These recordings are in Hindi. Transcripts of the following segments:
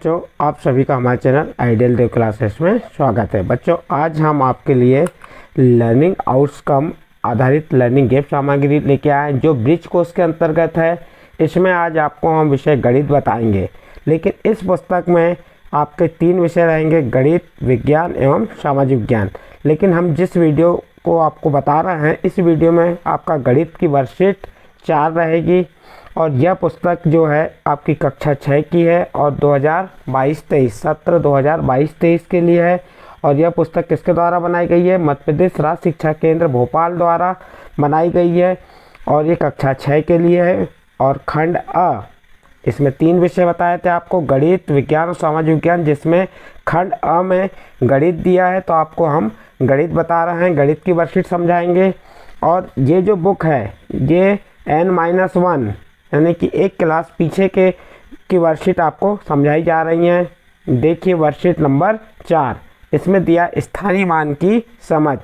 बच्चों, आप सभी का हमारे चैनल आइडियल देव क्लासेस में स्वागत है। बच्चों, आज हम आपके लिए लर्निंग आउटकम आधारित लर्निंग गेम सामग्री लेके आए जो ब्रिज कोर्स के अंतर्गत है। इसमें आज आपको हम विषय गणित बताएंगे, लेकिन इस पुस्तक में आपके 3 विषय रहेंगे, गणित, विज्ञान एवं सामाजिक विज्ञान। लेकिन हम जिस वीडियो को आपको बता रहे हैं, इस वीडियो में आपका गणित की वर्कशीट 4 रहेगी और यह पुस्तक जो है आपकी कक्षा 6 की है और 2022-23 सत्र 2022-23 के लिए है। और यह पुस्तक किसके द्वारा बनाई गई है? मध्य प्रदेश राज्य शिक्षा केंद्र भोपाल द्वारा बनाई गई है और ये कक्षा 6 के लिए है। और खंड अ, इसमें 3 विषय बताए थे आपको, गणित, विज्ञान और सामाजिक विज्ञान, जिसमें खंड अ में गणित दिया है। तो आपको हम गणित बता रहे हैं, गणित की वर्कशीट समझाएंगे। और ये जो बुक है ये N-1 यानी कि एक क्लास पीछे की वर्कशीट आपको समझाई जा रही हैं। देखिए वर्कशीट नंबर 4, इसमें दिया स्थानीय मान की समझ।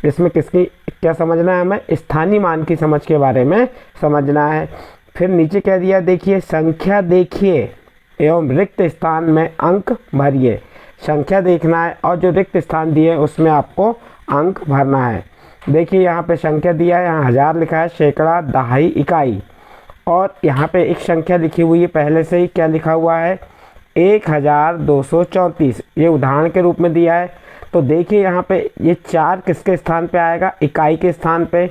इसमें किसकी क्या समझना है? हमें स्थानीय मान की समझ के बारे में समझना है। फिर नीचे क्या दिया, देखिए संख्या देखिए एवं रिक्त स्थान में अंक भरिए। संख्या देखना है और जो रिक्त स्थान दिए उसमें आपको अंक भरना है। देखिए यहाँ पे संख्या दिया है, यहाँ 1000 लिखा है, सैकड़ा, दहाई, इकाई। और यहाँ पे एक संख्या लिखी हुई है पहले से ही, क्या लिखा हुआ है? 1234। ये उदाहरण के रूप में दिया है। तो देखिए यहाँ पे ये 4 किसके स्थान पे आएगा? इकाई के स्थान पे।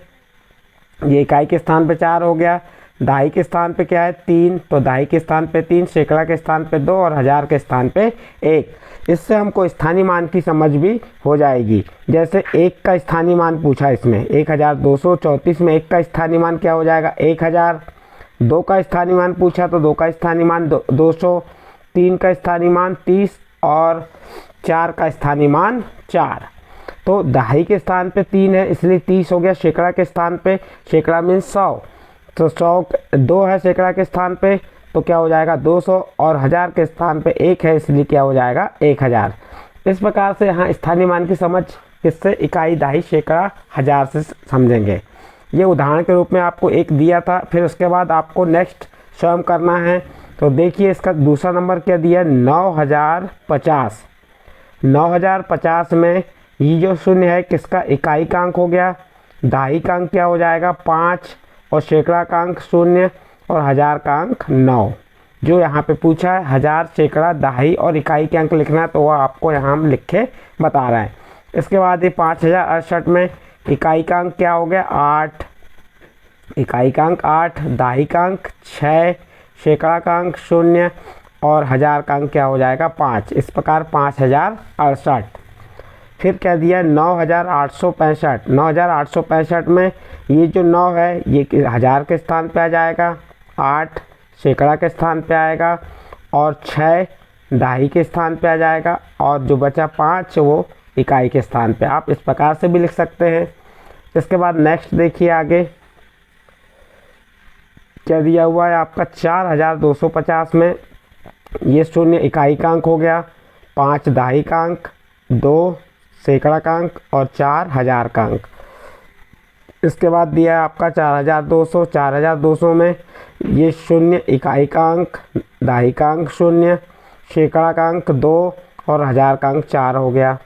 ये इकाई के स्थान पे 4 हो गया। दहाई के स्थान पे क्या है? 3। तो दहाई के स्थान पे 3, सैकड़ा के स्थान पे 2 और 1000 के स्थान पे 1। इससे हमको स्थानीय मान की समझ भी हो जाएगी। जैसे 1 का स्थानीय मान पूछा इसमें, 1234 में 1 का स्थानीय मान क्या हो जाएगा? 1000। 2 का स्थानीय मान पूछा तो 2 का स्थानीय मान 200, 3 का स्थानीय मान 30 और 4 का स्थानीय मान 4। तो दहाई के स्थान पे 3 है इसलिए 30 हो गया। सैकड़ा के स्थान पे, सैकड़ा मीन्स 100, तो 2 है सैकड़ा के स्थान पे तो क्या हो जाएगा? 200। और 1000 के स्थान पे 1 है इसलिए क्या हो जाएगा? 1000। इस प्रकार से यहाँ स्थानीय मान की समझ किससे? इकाई, दहाई, सैकड़ा, 1000 से समझेंगे। ये उदाहरण के रूप में आपको एक दिया था। फिर उसके बाद आपको नेक्स्ट स्वयं करना है। तो देखिए इसका दूसरा नंबर क्या दिया? 9050। 9050 में ये जो शून्य है किसका? इकाई का अंक हो गया। दहाई का अंक क्या हो जाएगा? 5 और सैकड़ा का अंक 0 और 1000 का अंक 9। जो यहाँ पे पूछा है 1000, सैकड़ा, दहाई और इकाई के अंक लिखना है तो वह आपको यहाँ हम लिख के बता रहे हैं। इसके बाद ये 5068 में इकाई का अंक क्या हो गया? 8, इकाई का अंक 8, दहाई का अंक 6, सैकड़ा का अंक 0 और 1000 का अंक क्या हो जाएगा? 5। इस प्रकार 5068। फिर क्या दिया? 9865। 9865 में ये जो 9 है ये 1000 के स्थान पे आ जाएगा, 8 सैकड़ा के स्थान पे आएगा और 6 दहाई के स्थान पे आ जाएगा और जो बचा 5 वो इकाई के स्थान पे। आप इस प्रकार से भी लिख सकते हैं। इसके बाद नेक्स्ट देखिए आगे क्या दिया हुआ है आपका? 4250 में ये 0 इकाई का अंक हो गया, 5 दहाई का अंक, 2 सैकड़ा का अंक और 4 1000 का अंक। इसके बाद दिया है आपका 4200। 4200 में ये 0 इकाई का अंक, दहाई का अंक 0, सैकड़ा का अंक 2 और 1000 का अंक 4 हो गया।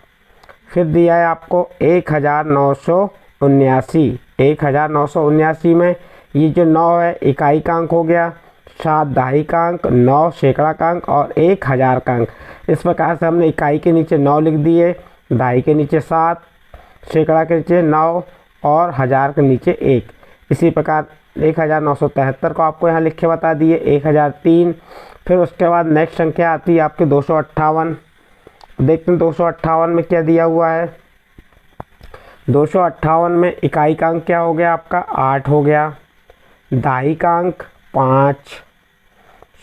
फिर दिया है आपको 1979। 1979 में ये जो 9 है इकाई का अंक हो गया, 7 दहाई का अंक, 9 सैकड़ा का अंक और 1000 का अंक। इस प्रकार से हमने इकाई के नीचे 9 लिख दिए, दहाई के नीचे 7, सैकड़ा के नीचे 9 और 1000 के नीचे 1। इसी प्रकार 1973 को आपको यहाँ लिख के बता दिए, 1003। फिर उसके बाद नेक्स्ट संख्या आती है आपके 258। देखते हैं 258 में क्या दिया हुआ है। 258 में इकाई का अंक क्या हो गया आपका? 8 हो गया, दहाई का अंक 5,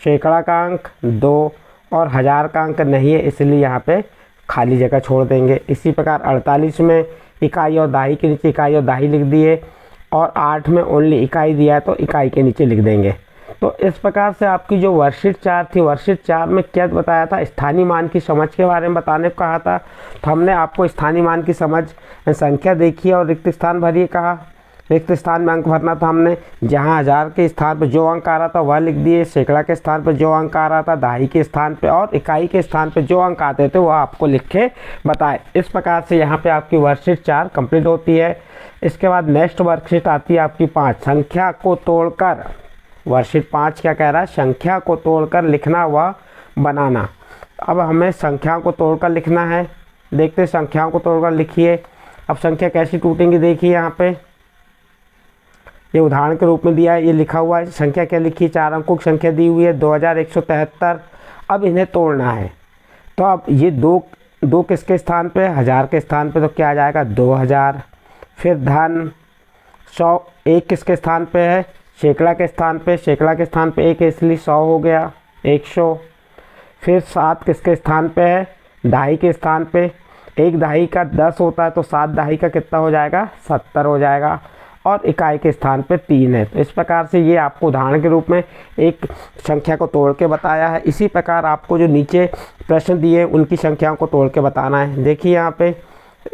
सैकड़ा का अंक 2 और 1000 का अंक नहीं है इसलिए यहाँ पे खाली जगह छोड़ देंगे। इसी प्रकार 48 में इकाई और दहाई के नीचे इकाई और दहाई लिख दिए और 8 में ओनली इकाई दिया है तो इकाई के नीचे लिख देंगे। तो इस प्रकार से आपकी जो वर्कशीट 4 थी, वर्कशीट 4 में क्या बताया था? स्थानीय मान की समझ के बारे में बताने को कहा था। तो हमने आपको स्थानीय मान की समझ, संख्या देखिए और रिक्त स्थान भरिए कहा। रिक्त स्थान में अंक भरना था हमने। जहाँ हज़ार के स्थान पर जो अंक आ रहा था वह लिख दिए, सैकड़ा के स्थान पर जो अंक आ रहा था, दहाई के स्थान पर और इकाई के स्थान पर जो अंक आते थे वह आपको लिख के बताए। इस प्रकार से यहाँ पे आपकी वर्कशीट 4 कंप्लीट होती है। इसके बाद नेक्स्ट वर्कशीट आती है आपकी 5, संख्या को तोड़कर। वर्कशीट 5 क्या कह रहा है, संख्या को तोड़कर लिखना व बनाना। अब हमें संख्याओं को तोड़कर लिखना है। देखते हैं संख्याओं को तोड़कर लिखिए। अब संख्या कैसी टूटेंगी, देखिए यहाँ पे ये उदाहरण के रूप में दिया है, ये लिखा हुआ है। संख्या क्या लिखी है, 4 अंकों की संख्या दी हुई है 2173। अब इन्हें तोड़ना है। तो अब ये दो किसके स्थान पे, हज़ार के स्थान पे, तो क्या आ जाएगा 2000। फिर धन 100, एक किसके स्थान पे है, सैकड़ा के स्थान पे, सैकड़ा के स्थान पे एक है इसलिए 100 हो गया 100। फिर 7 किसके स्थान पे है, दहाई के स्थान पे। एक दहाई का 10 होता है तो 7 दहाई का कितना हो जाएगा 70 हो जाएगा। और इकाई के स्थान पे 3 है। तो इस प्रकार से ये आपको उदाहरण के रूप में एक संख्या को तोड़ के बताया है। इसी प्रकार आपको जो नीचे प्रश्न दिए उनकी संख्याओं को तोड़ के बताना है। देखिए यहाँ पे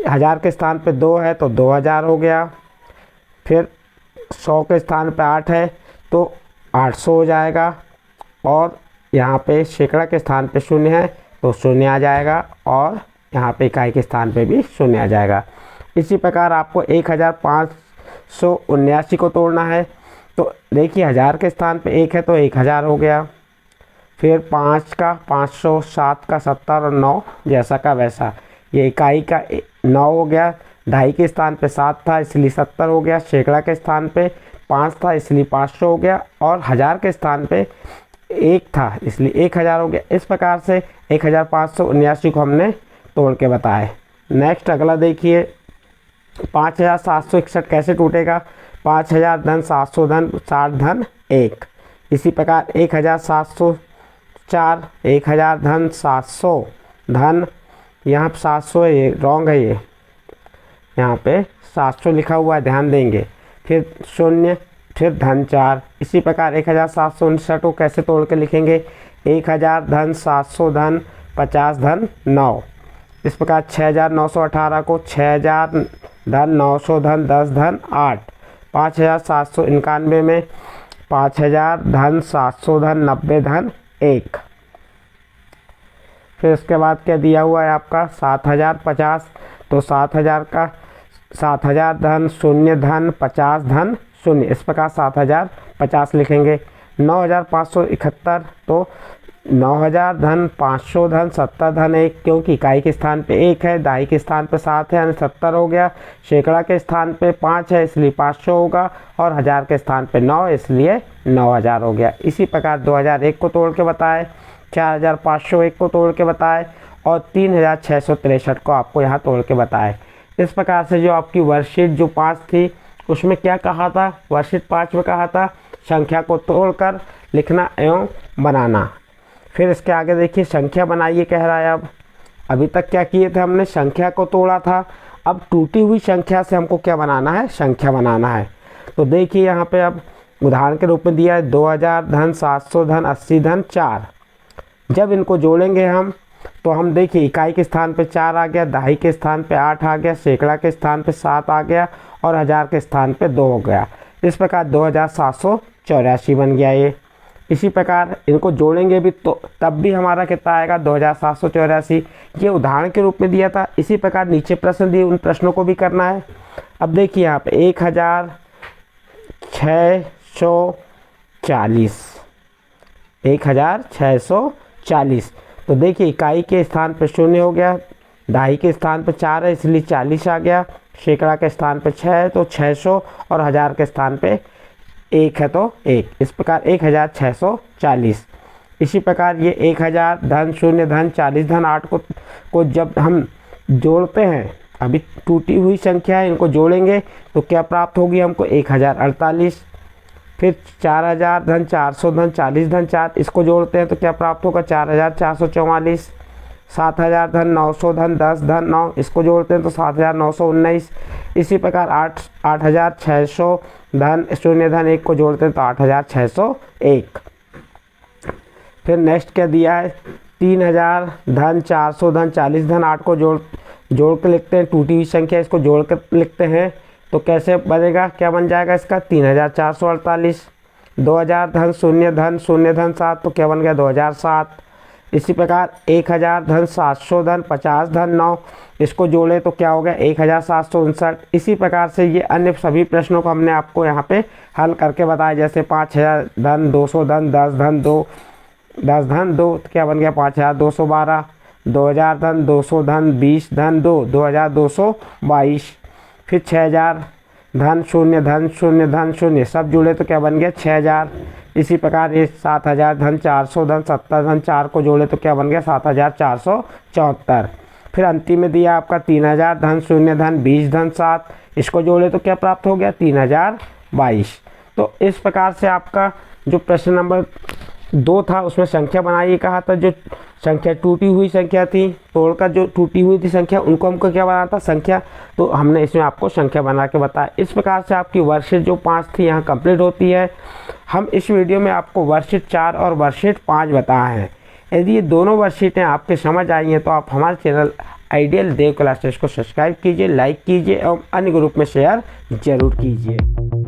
हज़ार के स्थान पे 2 है तो 2000 हो गया। फिर 100 के स्थान पे 8 है तो 800 हो जाएगा। और यहाँ पे सैकड़ा के स्थान पे 0 है तो 0 आ जाएगा। और यहाँ पे इकाई के स्थान पे भी 0 आ जाएगा। इसी प्रकार आपको 1579 को तोड़ना है। तो देखिए हज़ार के स्थान पे 1 है तो 1000 हो गया। फिर 5 का 500, 7 का 70 और 9 जैसा का वैसा। ये इकाई का 9 हो गया। दहाई के स्थान पे 7 था इसलिए 70 हो गया। सैकड़ा के स्थान पे 5 था इसलिए 500 हो गया। और हज़ार के स्थान पे 1 था इसलिए 1000 हो गया। इस प्रकार से 1579 को हमने तोड़ के बताए। नेक्स्ट अगला देखिए 5761 कैसे टूटेगा। 5000 धन 700 धन 60 धन 1। इसी प्रकार 1704, 1000 धन 700 धन, यहाँ पे 700 है, ये रॉन्ग है, ये यहाँ पे 700 लिखा हुआ है, ध्यान देंगे। फिर 0, फिर धन 4। इसी प्रकार 1759 को कैसे तोड़ के लिखेंगे। 1000 धन 700 धन 50 धन 9। इस प्रकार 6918 को 6000 धन 900 धन 10 धन 8। 5791 में 5000 धन 700 धन 90 धन 1। फिर उसके बाद क्या दिया हुआ है आपका 7050। तो 7000 का 7000 धन 0 धन 50 धन 0। इस प्रकार 7050 लिखेंगे। 9571 तो 9000 धन 500 धन 70 धन 1, क्योंकि इकाई के स्थान पे 1 है, दहाई के स्थान पे 7 है यानी 70 हो गया। सैकड़ा के स्थान पे 5 है इसलिए 500 होगा। और हज़ार के स्थान पे 9 इसलिए 9000 हो गया। इसी प्रकार 2001 को तोड़ के बताए, 4501 को तोड़ के बताए और 3663 को आपको यहाँ तोड़ के बताए। इस प्रकार से जो आपकी वर्कशीट जो 5 थी उसमें क्या कहा था, वर्कशीट 5 में कहा था संख्या को तोड़कर लिखना एवं बनाना। फिर इसके आगे देखिए संख्या बनाइए कह रहा है। अब अभी तक क्या किए थे हमने, संख्या को तोड़ा था। अब टूटी हुई संख्या से हमको क्या बनाना है, संख्या बनाना है। तो देखिए यहाँ पे अब उदाहरण के रूप में दिया है 2000 धन 700 धन 80 धन 4। जब इनको जोड़ेंगे हम तो हम देखिए इकाई के स्थान पे 4 आ गया, दहाई के स्थान पे 8 आ गया, सैकड़ा के स्थान पे 7 आ गया और हज़ार के स्थान पे 2 हो गया। इस प्रकार 2784 बन गया ये। इसी प्रकार इनको जोड़ेंगे भी तो तब भी हमारा कितना आएगा 2784। ये उदाहरण के रूप में दिया था। इसी प्रकार नीचे प्रश्न दिए उन प्रश्नों को भी करना है। अब देखिए यहाँ पे 1640, 1640। तो देखिए इकाई के स्थान पे 0 हो गया, दहाई के स्थान पे 4 है इसलिए 40 आ गया, सैकड़ा के स्थान पे 6 है तो 600 और हज़ार के स्थान पे 1 है तो 1। इस प्रकार 1640। इसी प्रकार ये 1000 धन 0 धन 40 धन 8 को जब हम जोड़ते हैं, अभी टूटी हुई संख्या है, इनको जोड़ेंगे तो क्या प्राप्त होगी हमको 1048। फिर 4000 धन 400 धन 40 धन 4, इसको जोड़ते हैं तो क्या प्राप्त होगा 4444। 7000 धन 900 धन 10 धन 9, इसको जोड़ते हैं तो 7919। इसी प्रकार 8600 धन 0 धन 1 को जोड़ते हैं तो 8601। फिर नेक्स्ट क्या दिया है 3000 धन 400 धन 40 धन 8 को जोड़ के लिखते हैं, टूटी हुई संख्या इसको जोड़ कर लिखते हैं तो कैसे बनेगा, क्या बन जाएगा इसका 3448। 2000 धन शून्य धन 7 तो क्या बन गया 2007। इसी प्रकार 1000 धन 700 धन 50 धन 9, इसको जोड़े तो क्या हो गया 1759। इसी प्रकार से ये अन्य सभी प्रश्नों को हमने आपको यहाँ पे हल करके बताया, जैसे 5000 धन 200 धन 10 धन 2 तो क्या बन गया 5212। 2000 धन 200 धन 20 धन 2 2222। फिर 6000 धन शून्य सब जुड़े तो क्या बन गया 6000। इसी प्रकार ये 7000 धन 400 धन 70 धन 4 को जोड़े तो क्या बन गया 7474। फिर अंतिम में दिया आपका 3000 धन शून्य धन 20 धन 7, इसको जोड़े तो क्या प्राप्त हो गया 3022। तो इस प्रकार से आपका जो प्रश्न नंबर 2 था उसमें संख्या बनाइए कहा था, जो संख्या टूटी हुई संख्या थी, तोड़कर जो टूटी हुई थी संख्या उनको हमको क्या बनाना था संख्या, तो हमने इसमें आपको संख्या बना के बताया। इस प्रकार से आपकी वर्कशीट जो 5 थी यहाँ कंप्लीट होती है। हम इस वीडियो में आपको वर्कशीट 4 और वर्कशीट 5 बताए हैं। यदि ये दोनों वर्कशीटें आपके समझ आई हैं तो आप हमारे चैनल आइडियल देव क्लासेस को सब्सक्राइब कीजिए, लाइक कीजिए और अन्य ग्रुप में शेयर जरूर कीजिए।